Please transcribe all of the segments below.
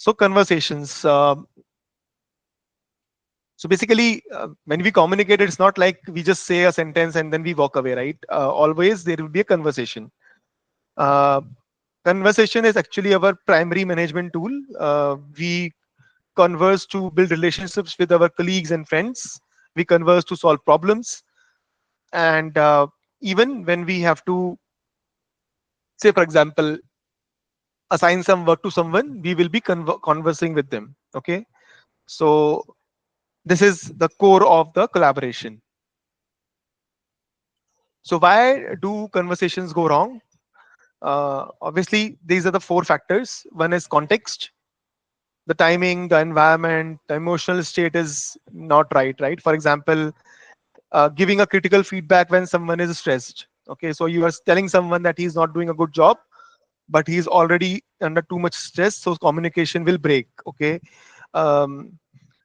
So conversations. So basically, when we communicate, it's not like we just say a sentence and then we walk away, right? Always there will be a conversation. Uh, Conversation is actually our primary management tool. We converse to build relationships with our colleagues and friends. We converse to solve problems. And even when we have to, say, for example, assign some work to someone, we will be conversing with them. Okay. So this is the core of the collaboration. So why do conversations go wrong? Obviously, these are the four factors. One is context, the timing, the environment, the emotional state is not right. Right. For example, giving a critical feedback when someone is stressed. Okay, so you are telling someone that he's not doing a good job, but he's already under too much stress, so communication will break. Okay. um,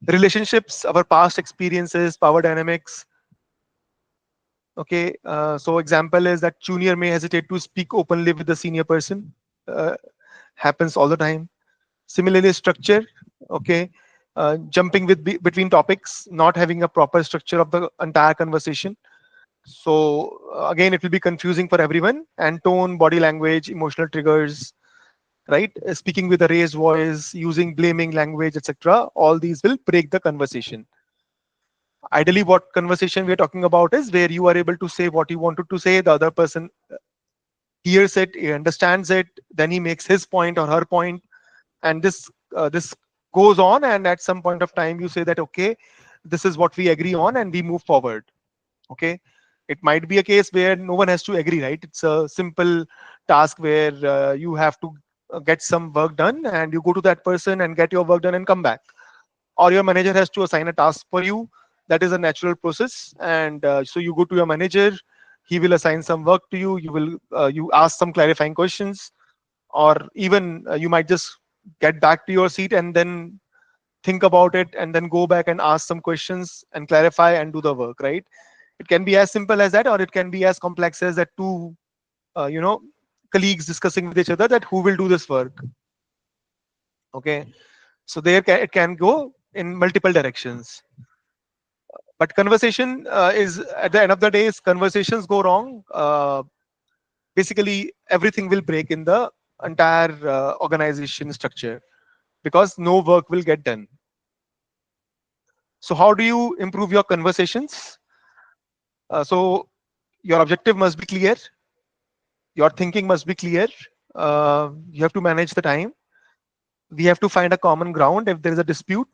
Relationships, our past experiences, power dynamics. Okay, so example is that junior may hesitate to speak openly with the senior person. uh, Happens all the time. Similarly, structure. Okay, jumping between topics, not having a proper structure of the entire conversation. So again, it will be confusing for everyone. And tone, body language, emotional triggers, right? Speaking with a raised voice, using blaming language, etc. All these will break the conversation. Ideally, what conversation we are talking about is where you are able to say what you wanted to say. The other person hears it, he understands it, then he makes his point or her point, and this goes on. And at some point of time, you say that okay, this is what we agree on, and we move forward. Okay. It might be a case where no one has to agree, right? It's a simple task where you have to get some work done, and you go to that person and get your work done and come back, or your manager has to assign a task for you. That is a natural process. And so you go to your manager, he will assign some work to you, you ask some clarifying questions, or even you might just get back to your seat and then think about it, and then go back and ask some questions and clarify and do the work, right? It can be as simple as that, or it can be as complex as that two uh, you know colleagues discussing with each other that who will do this work. Okay. So it can go in multiple directions. But conversation is, at the end of the day, is conversations go wrong, basically everything will break in the entire organization structure, because no work will get done. So how do you improve your conversations? So your objective must be clear, your thinking must be clear. You have to manage the time. We have to find a common ground. If there is a dispute,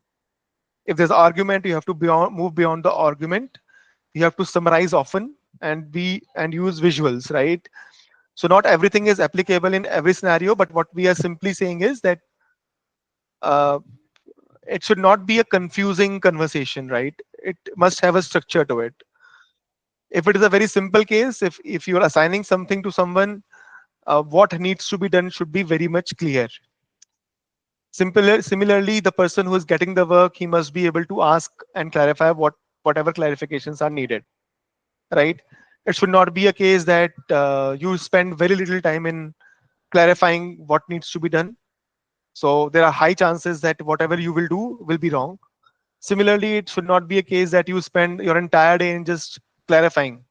if there's argument, you have to move beyond the argument. You have to summarize often, and be and use visuals, right? So not everything is applicable in every scenario, but what we are simply saying is that uh, it should not be a confusing conversation, right? It must have a structure to it. If it is a very simple case, if you're assigning something to someone, what needs to be done should be very much clear. Similarly, the person who is getting the work, he must be able to ask and clarify whatever clarifications are needed, right? It should not be a case that you spend very little time in clarifying what needs to be done. So there are high chances that whatever you will do will be wrong. Similarly, it should not be a case that you spend your entire day in just clarifying,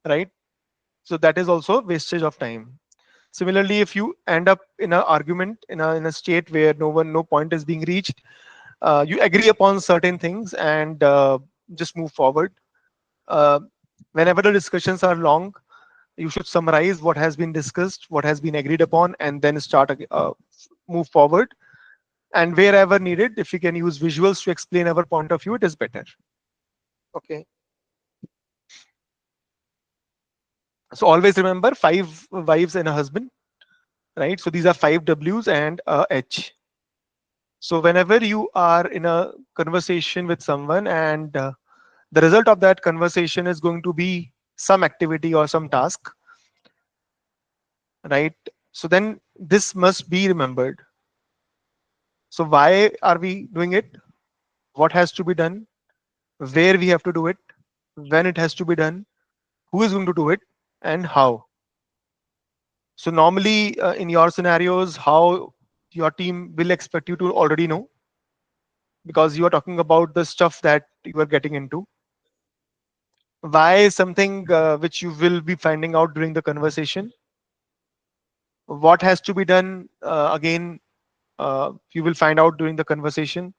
right? So that is also wastage of time. Similarly, if you end up in an argument in a state where no point is being reached, you agree upon certain things and just move forward. Uh, Whenever the discussions are long, you should summarize what has been discussed, what has been agreed upon, and then move forward. And wherever needed, if we can use visuals to explain our point of view, it is better. Okay. So always remember, five wives and a husband, right? So these are five W's and a H. So whenever you are in a conversation with someone, and the result of that conversation is going to be some activity or some task, right? So then this must be remembered. So why are we doing it? What has to be done? Where we have to do it? When it has to be done? Who is going to do it? And how? So normally, in your scenarios, how your team will expect you to already know, because you are talking about the stuff that you are getting into. Why something which you will be finding out during the conversation. What has to be done, again, you will find out during the conversation.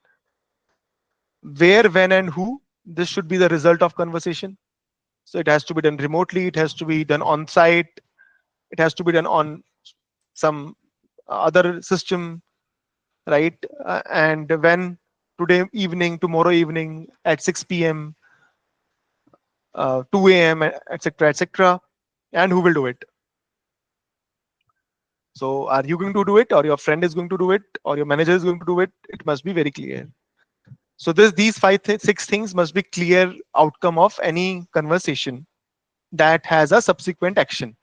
Where, when, and who. This should be the result of conversation. So it has to be done remotely. It has to be done on site. It has to be done on some other system, right? And when, today evening, tomorrow evening at 6 p.m., 2 a.m., etc., etc., and who will do it. So are you going to do it, or your friend is going to do it, or your manager is going to do it? It must be very clear. So these six things must be clear outcome of any conversation that has a subsequent action.